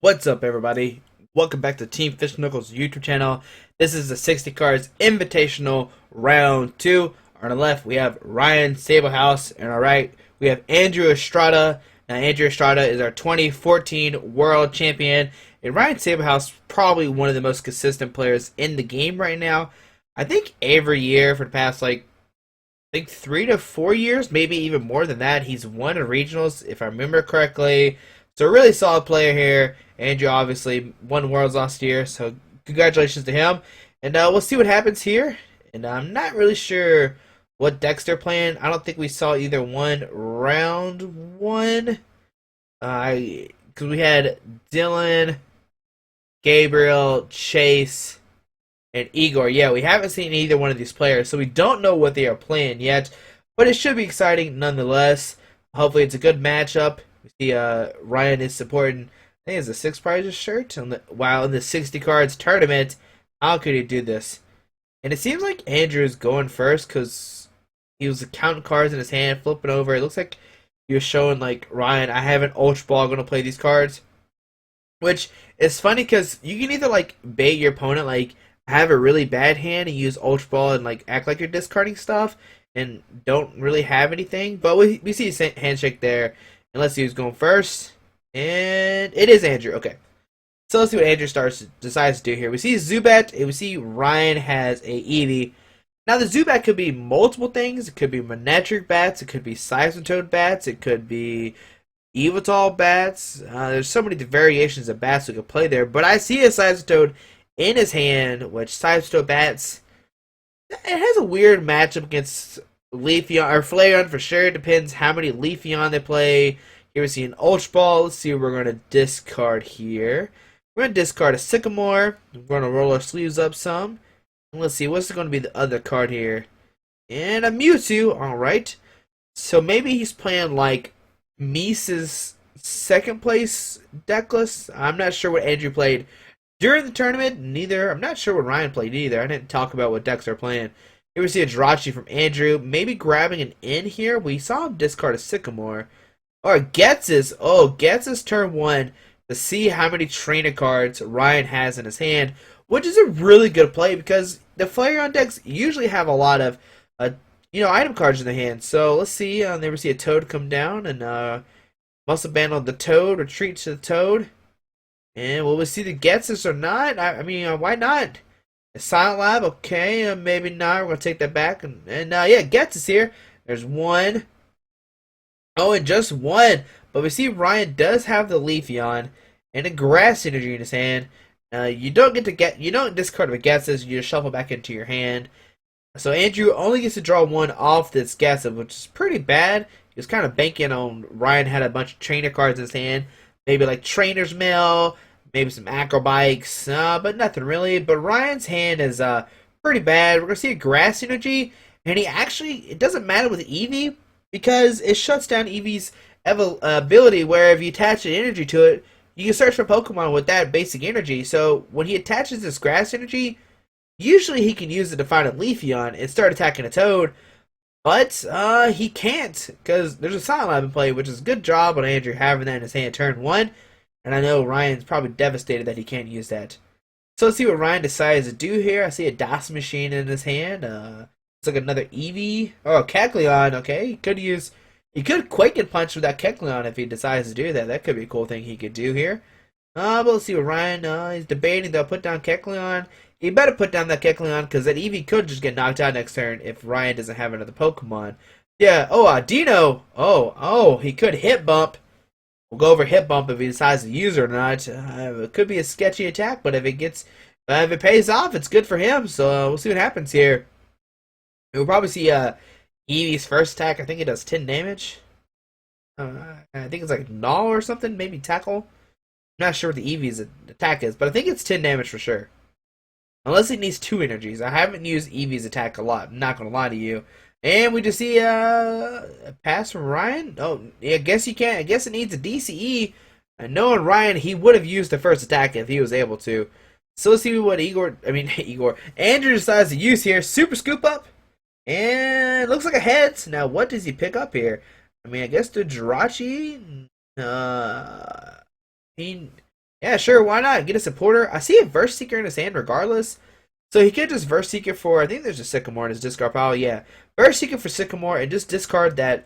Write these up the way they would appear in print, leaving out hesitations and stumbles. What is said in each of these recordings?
What's up, everybody? Welcome back to Team Fish Knuckles YouTube channel. This is the 60 cards Invitational Round 2. On the left, we have Ryan Sablehouse, and on the right, we have Andrew Estrada. Now, Andrew Estrada is our 2014 World Champion, and Ryan Sablehouse probably one of the most consistent players in the game right now. I think every year for the past, I think 3 to 4 years, maybe even more than that, he's won a regionals, if I remember correctly. So a really solid player here. Andrew obviously won Worlds last year, so congratulations to him. And we'll see what happens here. And I'm not really sure what decks they're playing. I don't think we saw either one round one. Because we had Dylan, Gabriel, Chase, and Igor. Yeah, we haven't seen either one of these players, so we don't know what they are playing yet. But it should be exciting nonetheless. Hopefully it's a good matchup. We see Ryan is supporting, I think it's a 6 prizes shirt, while in the 60 cards tournament. How could he do this? And it seems like Andrew's going first because he was counting cards in his hand, flipping over. It looks like he was showing, like, Ryan, I have an Ultra Ball, going to play these cards. Which is funny because you can either, like, bait your opponent, like, have a really bad hand and use Ultra Ball and, like, act like you're discarding stuff and don't really have anything. But we see a handshake there. And let's see who's going first. And it is Andrew. Okay. So let's see what Andrew decides to do here. We see Zubat, and we see Ryan has a Eevee. Now the Zubat could be multiple things. It could be Manectric bats. It could be Seismitoad bats. It could be Evital bats. There's so many variations of bats we could play there. But I see a Seismitoad in his hand, which Seismitoad bats, it has a weird matchup against Leafeon or Flareon for sure. It depends how many Leafeon they play. Here we see an Ultra Ball. Let's see what we're going to discard here. We're going to discard a Sycamore. We're going to roll our sleeves up some. And let's see, what's going to be the other card here? And a Mewtwo. Alright. So maybe he's playing like Mise's second place deck list. I'm not sure what Andrew played during the tournament. Neither. I'm not sure what Ryan played either. I didn't talk about what decks they're playing. Here we see a Jirachi from Andrew. Maybe grabbing an in here. We saw him discard a Sycamore. Or Getz's. Oh, Getz's turn 1 to see how many trainer cards Ryan has in his hand, which is a really good play because the Flareon decks usually have a lot of, item cards in their hand. So let's see. There we see a Toad come down and must have banned on the Toad. Retreat to the Toad. And will we see the Getz's or not? I mean, why not? A Silent Lab, okay, maybe not. We're gonna take that back, and yeah, Getz's here. There's one. Oh, and just one. But we see Ryan does have the Leafeon and a Grass Energy in his hand. You don't discard a Getz's. You just shuffle back into your hand. So Andrew only gets to draw one off this Getz's, which is pretty bad. He was kind of banking on Ryan had a bunch of trainer cards in his hand, maybe like Trainer's Mail, maybe some Acrobikes, but nothing really. But Ryan's hand is pretty bad. We're gonna see a Grass Energy, and it doesn't matter with Eevee because it shuts down Eevee's ability. Where if you attach an energy to it, you can search for Pokemon with that basic energy. So when he attaches this Grass Energy, usually he can use it to find a Leafeon and start attacking a Toad. But he can't because there's a Silent Lab in play, which is a good job on Andrew having that in his hand turn 1. And I know Ryan's probably devastated that he can't use that. So let's see what Ryan decides to do here. I see a DOS machine in his hand. It's like another Eevee. Oh, Kecleon. Okay, he could Quake and Punch with that Kecleon if he decides to do that. That could be a cool thing he could do here. But let's see what Ryan he's debating. They'll put down Kecleon. He better put down that Kecleon because that Eevee could just get knocked out next turn if Ryan doesn't have another Pokemon. Yeah. Oh, Dino. Oh, he could hit bump. We'll go over hit bump if he decides to use it or not. It could be a sketchy attack, but if it pays off, it's good for him. So we'll see what happens here. We'll probably see Eevee's first attack. I think it does 10 damage. I think it's like Null or something, maybe Tackle. I'm not sure what the Eevee's attack is, but I think it's 10 damage for sure. Unless it needs 2 energies. I haven't used Eevee's attack a lot. I'm not gonna lie to you. And we just see a pass from Ryan. Oh, yeah, I guess you can't. I guess it needs a DCE. And knowing Ryan, he would have used the first attack if he was able to. So let's see what Andrew decides to use here. Super Scoop Up. And it looks like a heads. Now, what does he pick up here? I mean, I guess the Jirachi. Yeah, sure, why not? Get a supporter. I see a Verse Seeker in his hand regardless. So he could just Verse Seeker for, I think there's a Sycamore in his discard pile, yeah. Verse Seeker for Sycamore and just discard that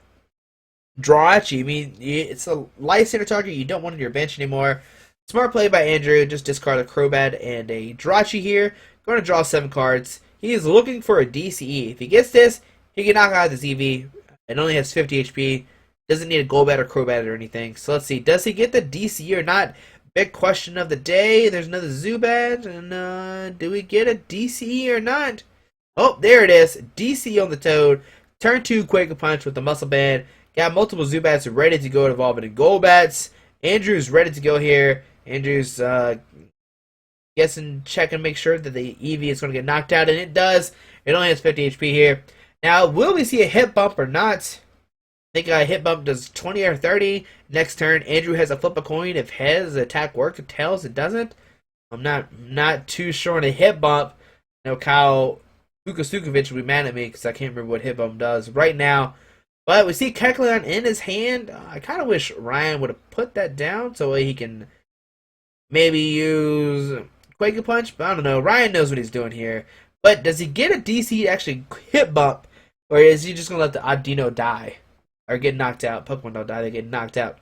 Drachi. I mean, it's a Lysander target you don't want on your bench anymore. Smart play by Andrew. Just discard a Crobat and a Drachi here. Going to draw 7 cards. He is looking for a DCE. If he gets this, he can knock out this EV. It only has 50 HP. Doesn't need a Golbat or Crobat or anything. So let's see. Does he get the DCE or not? Big question of the day. There's another Zubat. And do we get a DCE or not? Oh, there it is. DCE on the Toad. Turn 2 Quake Punch with the Muscle Band. Got multiple Zubats ready to go to evolve into Golbats. Andrew's ready to go here. Andrew's guessing, checking, make sure that the EV is going to get knocked out, and it does. It only has 50 HP here. Now, will we see a hit bump or not? I think a hit bump does 20 or 30. Next turn, Andrew has to flip a coin. If heads, attack works. If tails, it doesn't. I'm not too sure on a hit bump. No, Kyle Vukosukovic will be mad at me because I can't remember what hit bump does right now. But we see Kecleon in his hand. I kind of wish Ryan would have put that down so he can maybe use Quake Punch. But I don't know. Ryan knows what he's doing here. But does he get a DC to actually hit bump? Or is he just going to let the Audino die? Or get knocked out? Pokemon don't die, they get knocked out.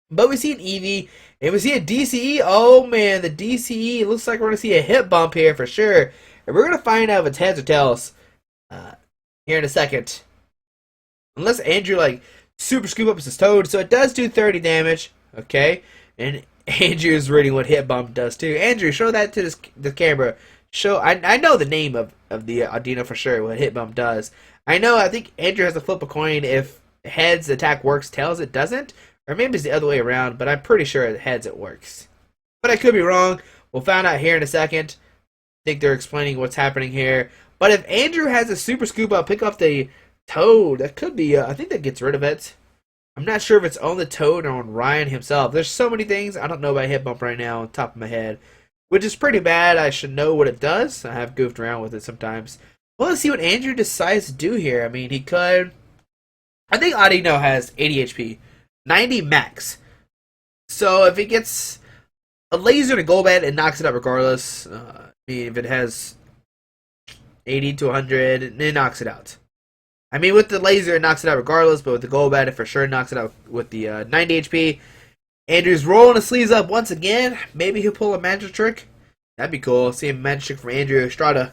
But we see an EV. And we see a DCE. Oh man, the DCE. Looks like we're going to see a hit bump here for sure. And we're going to find out if it's heads or tails here in a second. Unless Andrew, like, super scoop up his Toad. So it does do 30 damage. Okay. And Andrew's reading what hit bump does too. Andrew, show that to the camera. Show. I know the name of the Audino for sure, what hit bump does. I think Andrew has to flip a coin if heads attack works, tails it doesn't. Or maybe it's the other way around, but I'm pretty sure heads it works. But I could be wrong. We'll find out here in a second. I think they're explaining what's happening here. But if Andrew has a super scoop up, pick up the Toad, that could be, I think that gets rid of it. I'm not sure if it's on the Toad or on Ryan himself. There's so many things I don't know about hit bump right now on top of my head, which is pretty bad. I should know what it does. I have goofed around with it sometimes. Well, let's see what Andrew decides to do here. I mean, he could. I think Audino has 80 HP, 90 max. So if he gets a laser and a Golbat, it knocks it out regardless. I mean, if it has 80 to 100, it knocks it out. I mean, with the laser, it knocks it out regardless, but with the Golbat, it for sure knocks it out with the 90 HP. Andrew's rolling his sleeves up once again. Maybe he'll pull a magic trick. That'd be cool. See a magic trick from Andrew Estrada.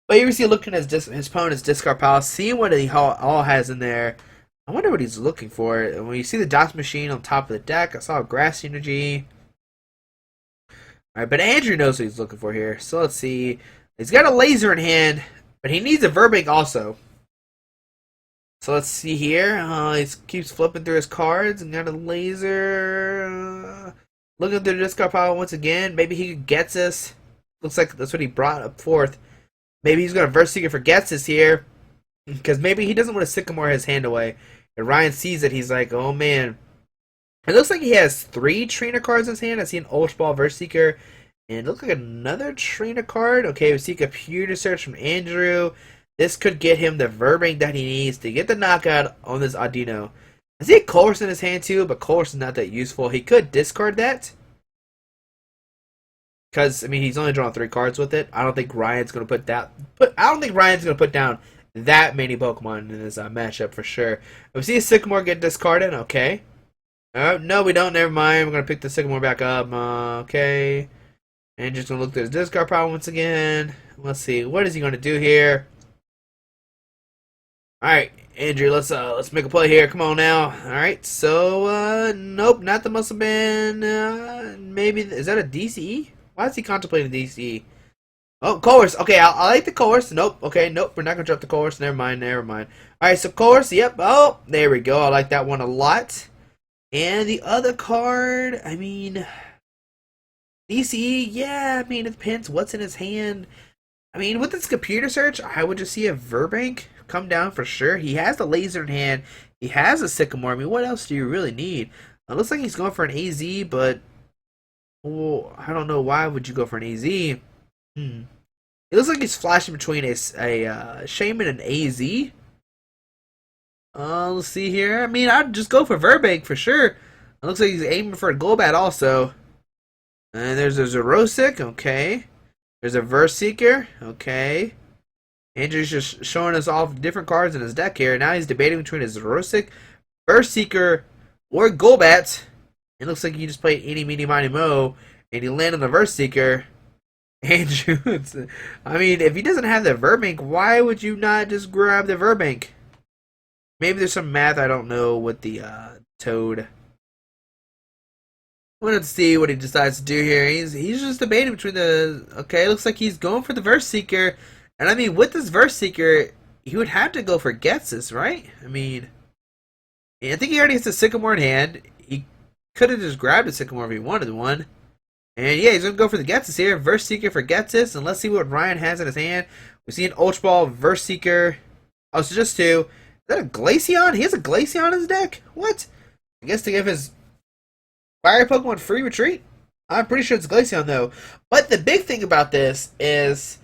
But here we see looking at his opponent's discard pile, seeing what he all has in there. I wonder what he's looking for. When you see the Dots Machine on top of the deck, I saw Grass Energy. Alright, but Andrew knows what he's looking for here. So let's see. He's got a laser in hand, but he needs a Verbank also. So let's see here. He keeps flipping through his cards and got a laser. Looking through the discard pile once again. Maybe he gets this. Looks like that's what he brought up forth. Maybe he's going to Verse Seeker for Getsis here. Because maybe he doesn't want to Sycamore his hand away. And Ryan sees it. He's like, oh man. It looks like he has 3 trainer cards in his hand. I see an Ultra Ball Verse Seeker. And it looks like another trainer card. Okay, we see Computer Search from Andrew. This could get him the Verbank that he needs to get the knockout on this Audino. I see a Colress in his hand too, but Colress is not that useful. He could discard that. Because, I mean, he's only drawn 3 cards with it. I don't think Ryan's going to put down that many Pokemon in this matchup for sure. We see a Sycamore get discarded. Okay. No, we don't. Never mind. We're going to pick the Sycamore back up. Okay. And just going to look through his discard pile once again. Let's see. What is he going to do here? Alright, Andrew, let's make a play here. Come on now. Alright, so, nope, not the Muscle Band. Maybe, is that a DCE? Why is he contemplating DCE? Oh, Colress. Okay, I like the Colress. Nope, okay, nope, we're not going to drop the Colress. Never mind. Alright, so Colress, yep. Oh, there we go. I like that one a lot. And the other card, I mean, DCE, yeah, I mean, it depends what's in his hand. I mean, with this Computer Search, I would just see a Verbank come down for sure. He has the laser in hand. He has a Sycamore. I mean, what else do you really need? It looks like he's going for an AZ, but I don't know. Why would you go for an AZ? It looks like he's flashing between a Shaman and AZ. Let's see here. I mean, I'd just go for Verbank for sure. It looks like he's aiming for a Golbat also. And there's a Zerosic, okay. There's a Verseeker, okay. Andrew's just showing us off different cards in his deck here. Now he's debating between a Zerosic, Verseeker, or Golbat. It looks like you just play Eeny, Meeny, Miny, Mo, and you land on the Verseeker. Andrew, I mean, if he doesn't have the Verbank, why would you not just grab the Verbank? Maybe there's some math I don't know with the Toad. We'll see what he decides to do here. He's just debating between the... Okay, looks like he's going for the Verseeker. And I mean, with this Verseeker, he would have to go for Getsus, right? I mean, I think he already has the Sycamore in hand. He could have just grabbed a Sycamore if he wanted one. And yeah, he's going to go for the Getsus here. Verseeker for Getsus. And let's see what Ryan has in his hand. We see an Ultra Ball, Verseeker. Oh, so just two. Is that a Glaceon? He has a Glaceon in his deck? What? I guess to give his Fire Pokemon free retreat? I'm pretty sure it's Glaceon though. But the big thing about this is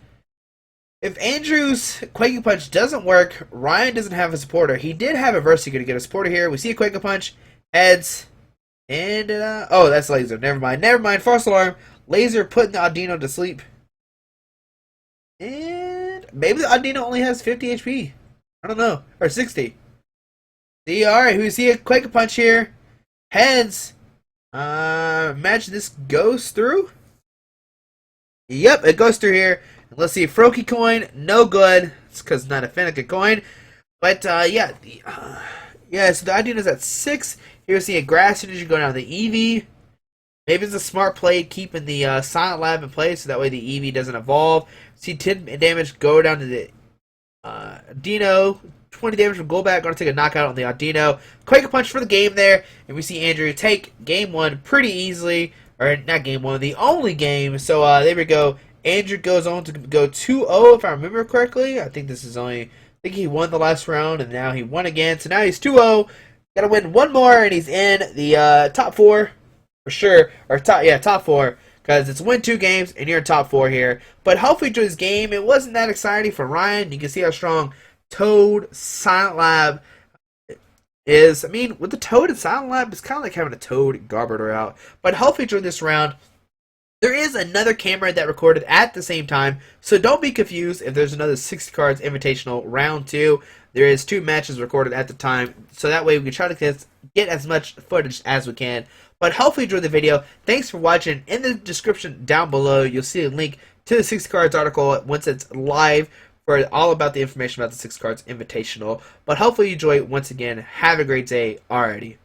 if Andrew's Quaking Punch doesn't work, Ryan doesn't have a supporter. He did have a Verseeker to get a supporter here. We see a Quaking Punch, heads, and oh, that's Laser. Never mind. Never mind. False alarm. Laser putting the Audino to sleep. And maybe the Audino only has 50 HP. I don't know. Or 60. See, alright, we see a Quaking Punch here. Heads. Imagine this goes through. Yep, it goes through here. Let's see, Froakie coin, no good. It's because it's not a Fennekin coin. But, yeah. So the Audino is at 6. Here we see a Grass Energy going down the Eevee. Maybe it's a smart play keeping the Silent Lab in place so that way the Eevee doesn't evolve. See 10 damage go down to the Audino. 20 damage from Golbat. Going to take a knockout on the Audino. Quake Punch for the game there. And we see Andrew take game 1 pretty easily. Or not game 1, the only game. So there we go. Andrew goes on to go 2-0 if I remember correctly. I think this is only... I think he won the last round and now he won again. So now he's 2-0. Got to win one more and he's in the top 4 for sure. Or top 4. Because it's win 2 games and you're in top 4 here. But hopefully through this game, it wasn't that exciting for Ryan. You can see how strong Toad Silent Lab is. I mean, with the Toad and Silent Lab, it's kind of like having a Toad Garbodor out. But hopefully during this round, there is another camera that recorded at the same time. So don't be confused if there's another 60 cards invitational round 2. There is 2 matches recorded at the time. So that way we can try to get as much footage as we can. But hopefully you enjoyed the video. Thanks for watching. In the description down below, you'll see a link to the 60 cards article once it's live for all about the information about the 60 cards invitational. But hopefully you enjoy it once again. Have a great day. Alrighty.